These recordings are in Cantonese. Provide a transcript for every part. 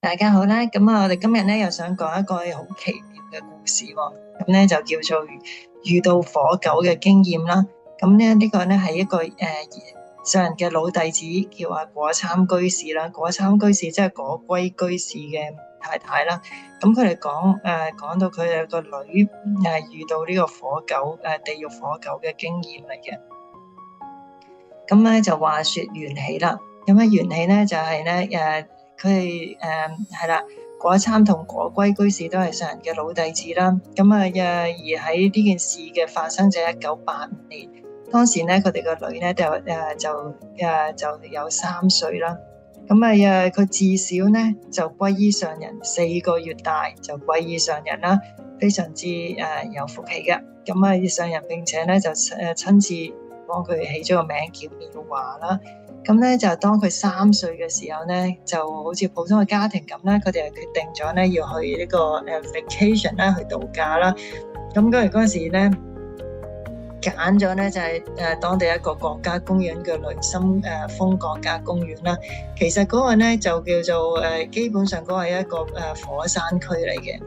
大家好啦，我哋今日咧又想講一個好奇妙嘅故事喎，咁咧就叫做遇到火狗嘅經驗啦。咁咧呢個咧係一個上人嘅老弟子叫阿果參居士啦，果參居士即係果龜居士嘅太太啦。咁佢哋講到佢哋個女遇到呢個火狗地獄火狗嘅經驗嚟嘅。咁咧就話說緣起啦，咁緣起咧就係咧佢哋係啦，果參同果龜居士都係上人嘅老弟子啦。而喺呢件事嘅發生就1985年，當時咧佢哋個女咧就有3歲啦。佢自小咧就歸依上人，4個月大就歸依上人啦，非常之有福氣嘅。上人並且咧就親自幫佢起咗個名叫妙華啦。就當佢3歲嘅時候咧，就好似普通嘅家庭咁咧，佢哋係決定咗咧要去呢個vacation啦，去度假啦。嗰陣時咧揀咗咧就係當地一個國家公園嘅雷森峰國家公園啦。其實嗰個咧就叫做基本上嗰個係一個火山區嚟嘅。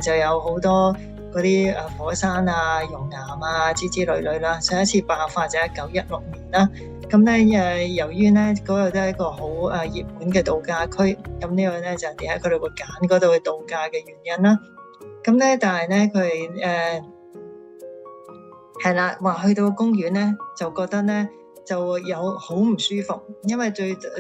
就有好多嗰啲火山啊、熔岩啊之類啦。上一次爆發就1916年啦。由於咧嗰度都係一個好熱門嘅度假區，呢個咧就點解佢哋會揀嗰度去度假嘅原因啦。但係咧佢哋係啦，話去到公園咧就覺得咧就有好唔舒服，因為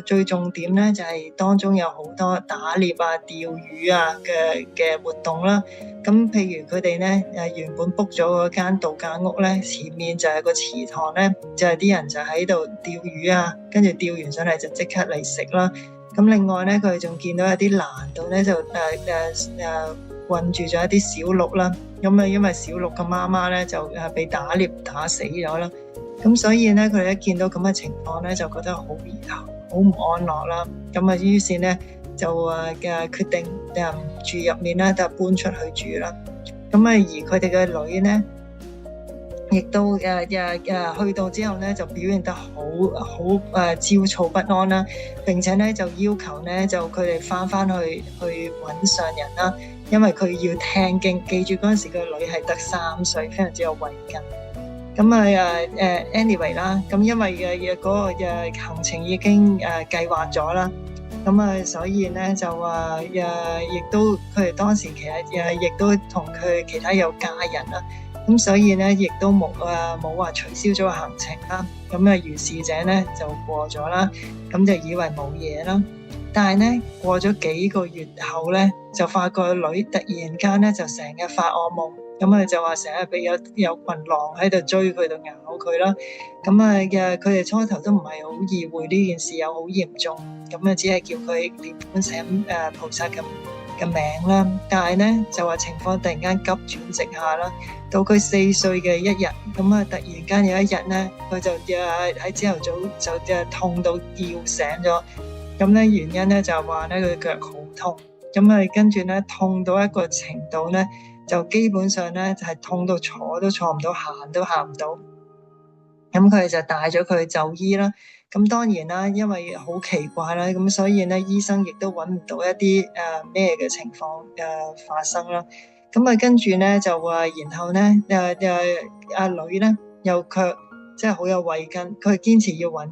最重點咧就係當中有好多打獵啊、釣魚啊嘅活動啦。譬如佢哋咧原本 book 咗嗰間度假屋咧，前面就係個池塘咧，就係啲人就喺度釣魚啊，跟住釣完上嚟就即刻嚟食啦。另外咧佢哋仲見到一啲欄度咧就困住咗一啲小鹿啦。因為小鹿嘅媽媽咧就被打獵打死咗啦。所以咧佢哋一見到咁嘅情況咧，就覺得好唔安樂啦。於是咧就決定住入面啦，就搬出去住啦。而佢哋嘅女咧，亦都去到之後咧，就表現得好焦躁不安啦。並且咧就要求咧就佢哋翻去揾上人啦，因為佢要聽經。記住嗰陣時個女係得3歲，非常之有慧根。anyway 啦，因為嗰個行程已經計劃咗啦。所以咧就亦都佢哋當時其實亦都同佢其他有家人啦。所以咧亦都冇話取消咗個行程啦。如是者咧就過咗啦，就以為冇嘢啦。但係咧過咗幾個月後咧，就發覺個女突然間咧就成日發惡夢，就話成日俾有群狼喺度追佢，度咬佢啦。佢哋初頭都唔係好意會呢件事有好嚴重，只係叫佢念觀世音菩薩嘅名啦。但係咧就話情況突然間急轉直下啦。到佢4歲嘅一日，突然間有一日咧，佢就喺朝頭早就痛到叫醒咗。原因咧就係話咧佢腳好痛。跟住咧痛到一個程度咧，就基本上咧就係痛到坐都坐唔到，行都行唔到。佢哋就帶咗佢去就醫啦。當然啦，因為好奇怪啦，所以咧醫生亦都揾唔到一啲咩嘅情況發生啦。跟住咧就話，然後咧阿女咧又卻即係好有慧根，佢堅持要揾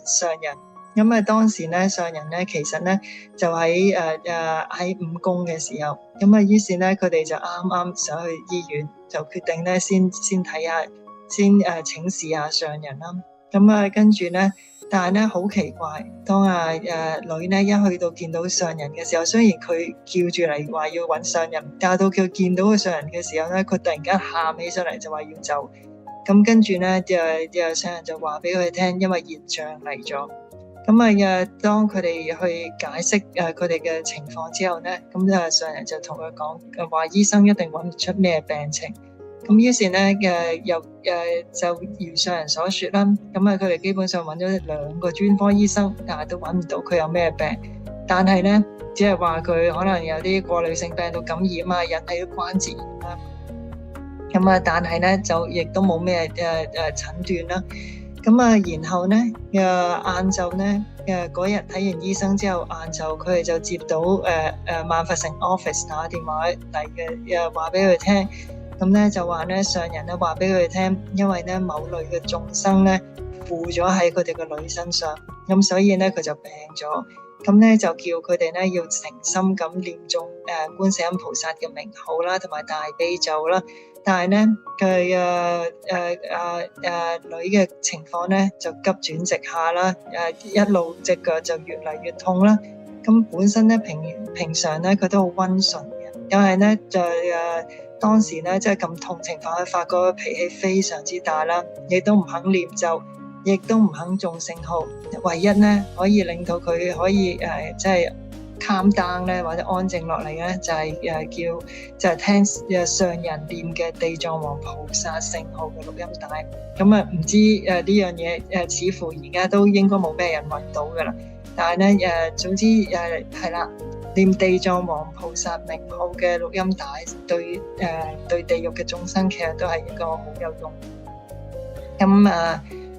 上人。當時咧上人咧其實咧就喺午供嘅時候，於是咧佢哋就啱啱想去醫院，就決定咧先睇下，先請示下上人啦。跟住咧，但係咧好奇怪，當女咧一去到見到上人嘅時候，雖然佢叫住嚟話要揾上人，但係到佢見到個上人嘅時候咧，佢突然間喊起上嚟就話要走。跟住咧上人就話俾佢哋聽，因為現象嚟咗。當佢哋去解釋佢哋嘅情況之後咧，上人就同佢講話，醫生一定揾唔出咩病情。於是咧就如上人所說啦。佢哋基本上揾咗2個專科醫生，但係都揾唔到佢有咩病。但係咧只係話佢可能有啲過濾性病毒感染啊，引起關節炎啦。但係咧就亦都冇咩診斷啦。咁啊，然後咧晏晝咧嗰日睇完醫生之後，晏晝佢哋就接到萬佛城 office 打電話嚟嘅，話俾佢聽。咁咧就話咧上人咧話俾佢哋聽，因為咧某類嘅眾生咧附咗喺佢哋個女身上，咁所以咧佢就病咗。咁咧就叫佢哋咧要誠心咁念誦觀世音菩薩嘅名號啦，同埋大悲咒啦。但係咧佢女嘅情況咧就急轉直下啦，一路隻腳就越嚟越痛啦。咁本身咧平常咧佢都好溫順嘅，但係咧就當時咧即係咁痛情況，佢發覺脾氣非常之大啦，亦都唔肯念咒，亦都唔肯誦聖號。唯一咧可以令到佢可以即係 calm down 咧，或者安靜落嚟咧，就係聽上人念嘅地藏王菩薩聖號嘅錄音帶。咁啊唔知呢樣嘢似乎而家都應該冇咩人揾到㗎啦。但係咧總之係啦，念地藏王菩薩名號嘅錄音帶對地獄嘅眾生其實都係一個好有用。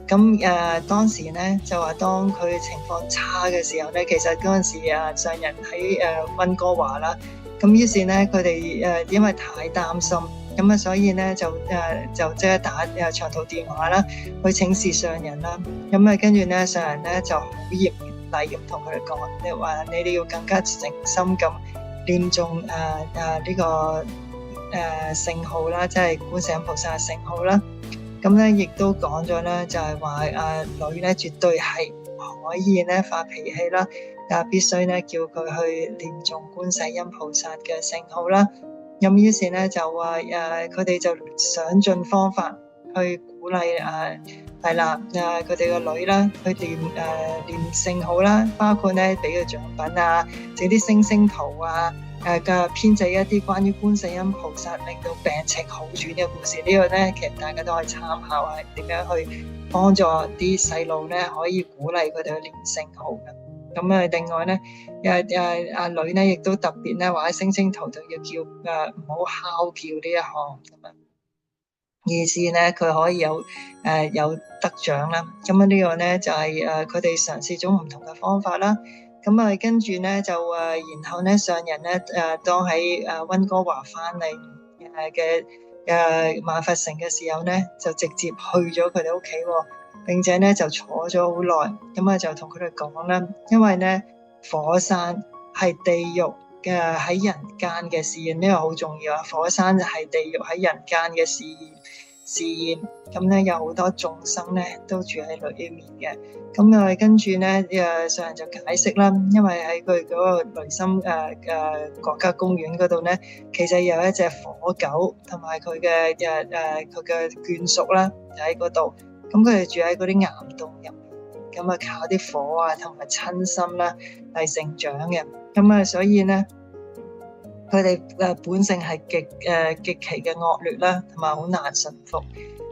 咁當時咧就話當佢情況差嘅時候咧，其實嗰陣時上人喺溫哥華啦，咁於是咧佢哋因為太擔心，咁啊所以咧就即係打長途電話啦，去請示上人啦。咁啊跟住咧上人咧就好嚴厲咁同佢哋講，你話你哋要更加誠心咁念誦呢個聖號啦，即係觀世音菩薩嘅聖號啦。咁咧，亦都講咗咧，就係話女咧絕對係可以咧發脾氣啦，但係必須咧叫佢去念誦觀世音菩薩嘅聖號啦。咁於是咧就話佢哋就想盡方法去鼓勵係啦佢哋個女啦去念聖號啦，包括咧俾佢獎品啊，整啲星星圖啊。嘅編製一啲關於觀世音菩薩令到病情好轉嘅故事，呢個咧其實大家都可以參考下點樣去幫助啲細路咧，可以鼓勵佢哋去念聖號嘅。咁另外咧，阿女咧亦都特別咧話喺星星圖度要叫唔好敲叫呢一項咁啊，意思咧佢可以有得獎啦。咁呢個咧就係佢哋嘗試咗唔同嘅方法啦。咁跟住咧就然後咧上人咧當喺溫哥華翻嚟嘅萬佛城嘅時候咧，就直接去咗佢哋屋企喎，並且咧就坐咗好耐。咁就同佢哋講啦，因為咧火山係地獄嘅喺人間嘅試驗，呢個好重要啊！火山就係地獄喺人間嘅試驗，咁咧有好多眾生咧都住喺裏面嘅。咁跟住咧上人就解釋啦，因為喺佢嗰個雷森國家公園嗰度咧，其實有一隻火狗同埋佢嘅眷屬啦，就喺嗰度。咁佢哋住喺嗰啲岩洞入面，咁靠啲火啊同埋親心啦嚟成長嘅。咁所以咧佢哋本性係極其嘅惡劣啦，同埋好難馴服。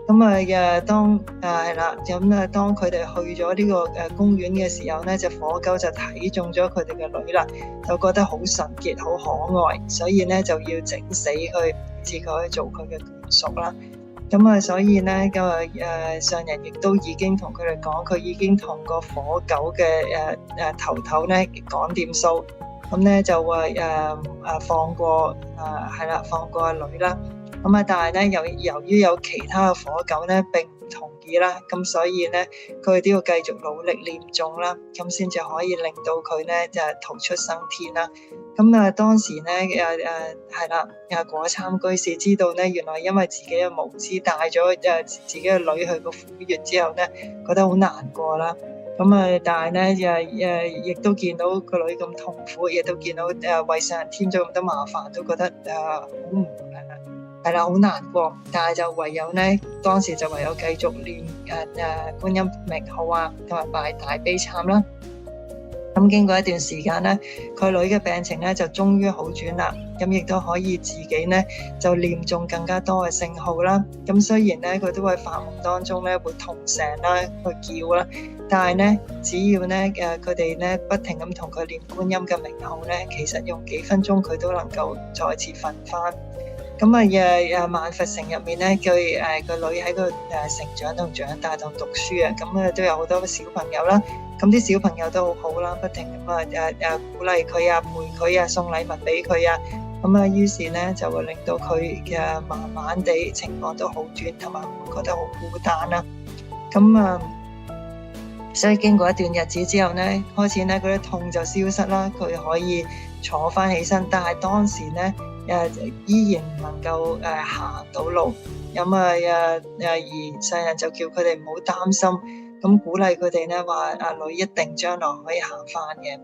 咁當係啦，咁當佢哋去咗呢個公園嘅時候咧，隻火狗就睇中咗佢哋嘅女啦，就覺得好純潔、好可愛，所以咧就要整死佢，至佢可以做佢嘅眷屬啦。所以咧上人亦都已經同佢哋講，佢已經同個火狗嘅頭咧講掂數，咁咧就話放過放過阿女啦。但係咧由於有其他嘅火狗咧並唔同意啦，咁所以咧佢哋都要繼續努力念誦啦，咁先至可以令到佢咧逃出生天啦。當時咧果參居士知道咧，原來因為自己嘅無知帶咗自己嘅女去個苦穴之後咧，覺得好難過啦。但係咧亦都見到個女咁痛苦，亦都見到為上人添咗咁多麻煩，都覺得好難過。但係就唯有咧，當時就唯有繼續念觀音名號啊，同埋拜大悲懺啦。經過一段時間咧，佢女嘅病情咧就終於好轉啦。亦都可以自己咧就念誦更加多嘅聖號啦。雖然咧佢都喺發夢當中咧會痛醒啦，去叫啦，但係咧只要咧佢哋咧不停咁同佢念觀音嘅名號咧，其實用幾分鐘佢都能夠再次瞓翻。咁啊萬佛城入面咧，佢個女喺度成長同長大同讀書啊，咁都有好多小朋友啦。咁啲小朋友都好好啦，不停咁鼓勵佢啊，陪佢啊，送禮物俾佢啊。咁啊，於是咧就會令到佢嘅慢慢地情況都好轉，同埋會覺得好孤單啦。咁所以經過一段日子之後咧，開始咧嗰啲痛就消失啦，佢可以坐翻起身。但係當時咧依然唔能夠行到路。咁而上人就叫佢哋唔好擔心，咁鼓勵佢哋咧話阿女一定將來可以行翻嘅。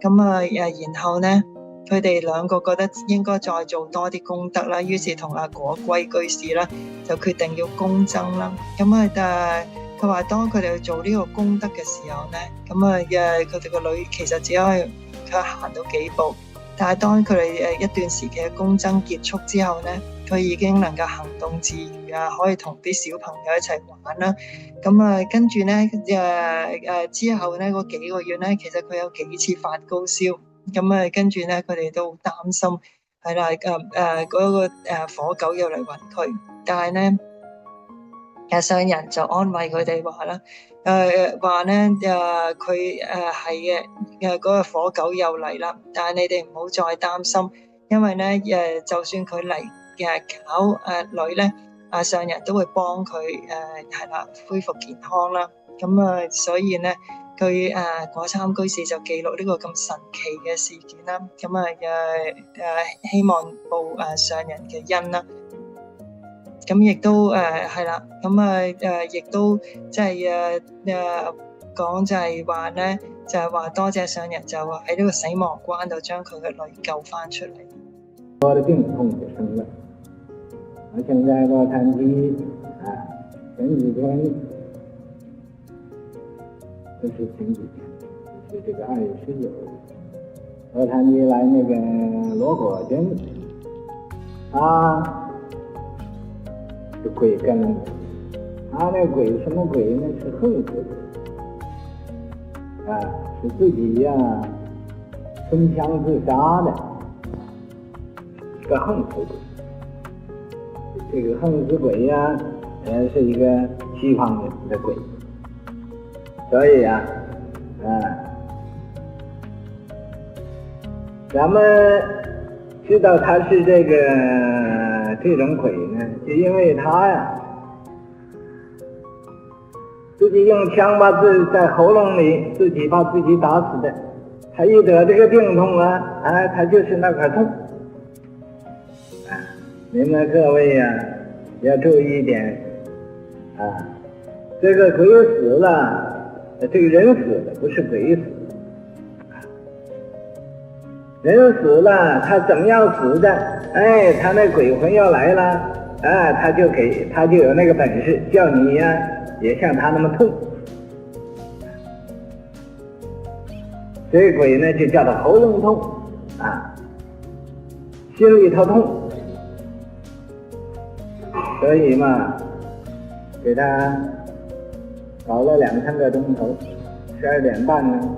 咁然後咧，佢哋兩個覺得應該再做多啲功德啦，於是同阿果龜居士啦就決定要公僧啦。佢話當佢哋去做呢個功德嘅時候咧，佢哋個女其實只可以佢行到幾步，但係當佢哋一段時期嘅公僧結束之後咧，佢已經能夠行動自如啊，可以同啲小朋友一齊玩啦。跟住咧之後咧嗰幾個月咧，其實佢有幾次發高燒。跟住咧佢哋都好擔心，係啦嗰個火狗又嚟搵佢，但係咧上人就安慰佢哋話啦，話咧佢係嘅，嗰個火狗又嚟啦，但係你哋唔好再擔心，因為咧就算佢嚟搞女咧，上人都會幫佢係啦恢復健康啦。所以咧佢果參居士就記錄呢個咁神奇嘅事件啦。希望報上人嘅恩啦。咁亦都係啦，亦都即係講就係話咧，就係話多謝上人，就話喺呢個死亡關度將佢嘅女救翻出嚟。我的病痛就生了，我現在洛杉磯前幾天就是前幾天，就是這個2月19日，洛杉磯來那個羅果真，是鬼跟了，他那鬼什麼鬼呢？是橫死鬼，是自己吞槍自殺的，一個橫死鬼。這個橫死鬼是一個西方的鬼，所以咱們知道他是這種鬼呢，就因為他自己用槍把自己在喉嚨裏自己把自己打死的，他一得這個病痛他就是那塊痛。你們各位要注意一點這個鬼死了，這個人死了，不是鬼死。人死了，他怎麼樣死的？他那鬼魂要來了，他就有那個本事，叫你也像他那麼痛。這個鬼呢，就叫他喉嚨痛心裏頭痛。所以嘛，給他搞了2-3個鐘頭，12點半呢，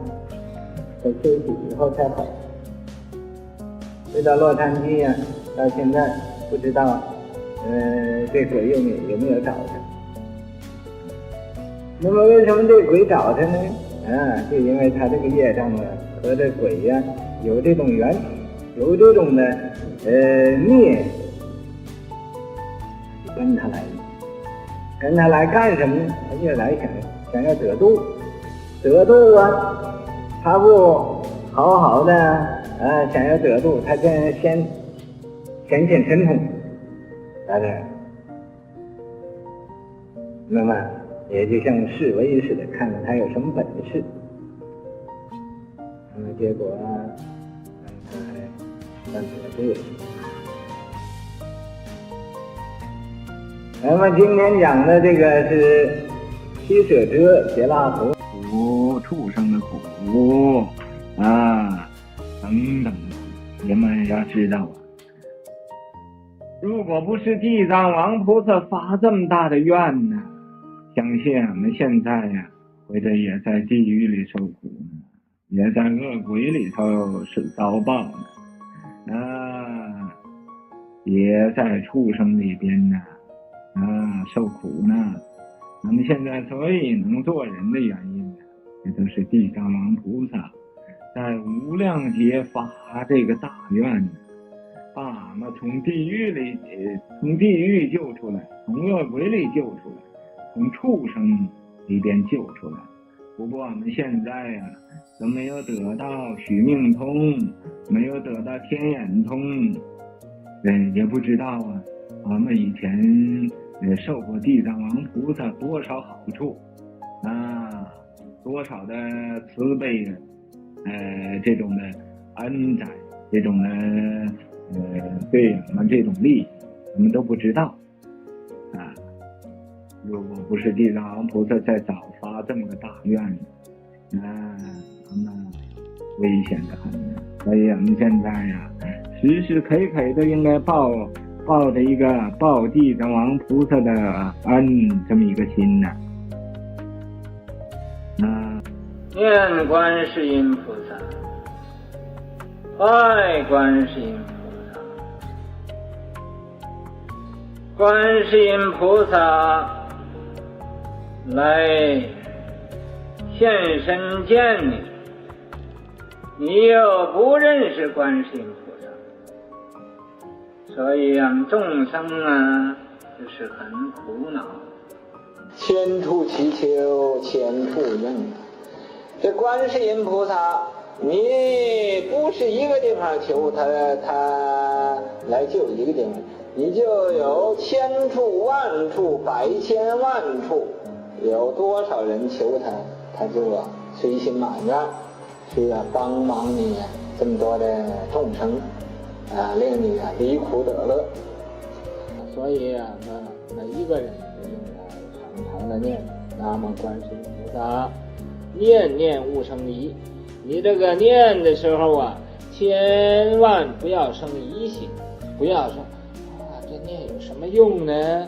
他休息以後才好。回到洛杉磯到現在不知道這鬼有沒有找他。那麼為什麼這鬼找他呢？就因為他這個業障和這鬼有這種緣起，有這種的孽，跟他來幹什麼呢？他就來想要得度，他不好好的想要得度，他就先顯神通，在這兒，那麼也就像示威似的，看看他有什麼本事。那麼結果他還算得對。那麼今天講的這個是七舍車羯拉佛畜生的苦等等，你們要知道如果不是地藏王菩薩發這麼大的願呢，相信我們現在或者也在地獄裏受苦呢，也在惡鬼裏頭受遭報呢。也在畜生里边呢受苦呢。那么现在所以能做人的原因呢，这都是地藏王菩萨在无量劫发这个大愿呢，把俺们从地狱救出来，从恶鬼里救出来，从畜生里边救出来。不过我们现在都没有得到许命通，没有得到天眼通，也不知道我们以前受过地藏王菩萨多少好处多少的慈悲这种的恩载，这种的对我们这种利益我们都不知道如果不是地藏王菩萨在早发这么个大愿那么危险的很。所以我们现在时时刻刻都应该抱着一个报地藏王菩萨的恩这么一个心念观世音菩萨，拜观世音菩萨，观世音菩萨来现身见你，你又不认识观世音菩萨，所以众生就是很苦恼。千处祈求千处应，这观世音菩萨你不是一个地方求他来救一个地方，你就有千处万处百千万处，有多少人求他，他就随心满愿去帮忙你这么多的众生令你离苦得乐。所以每一个人都应该常常的念南无观世音菩萨，念念勿生疑。你这个念的时候千万不要生疑心，不要说这念有什么用呢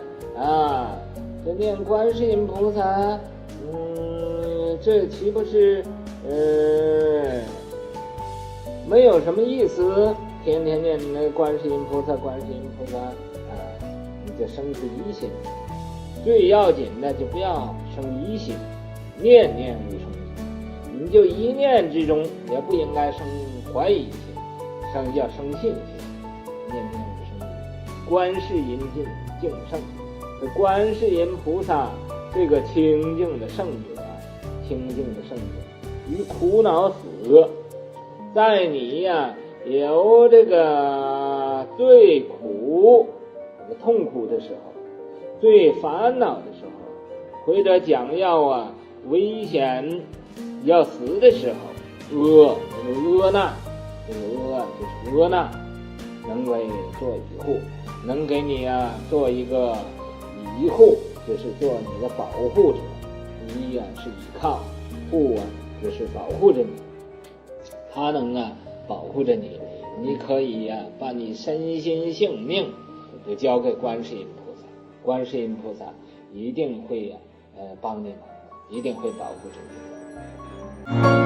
这念观世音菩萨这岂不是没有什么意思，天天念那观世音菩萨观世音菩萨你就生出疑心。最要紧的就不要生疑心，念念勿生疑，你就一念之中也不应该生怀疑心，要生信心，念念勿生疑。观世音净圣，这观世音菩萨这个清净的圣者，清净的圣者于苦恼死，在你有这个最苦这个痛苦的时候，最烦恼的时候，或者讲要危险要死的时候，厄难，这个就是厄难，能为做依护，能给你做一个依护，就是做你的保护者。依是依靠，护就是保护着你，他能保护着你，你可以把你身心性命就交给观世音菩萨，观世音菩萨一定会帮你们，一定会保护着你。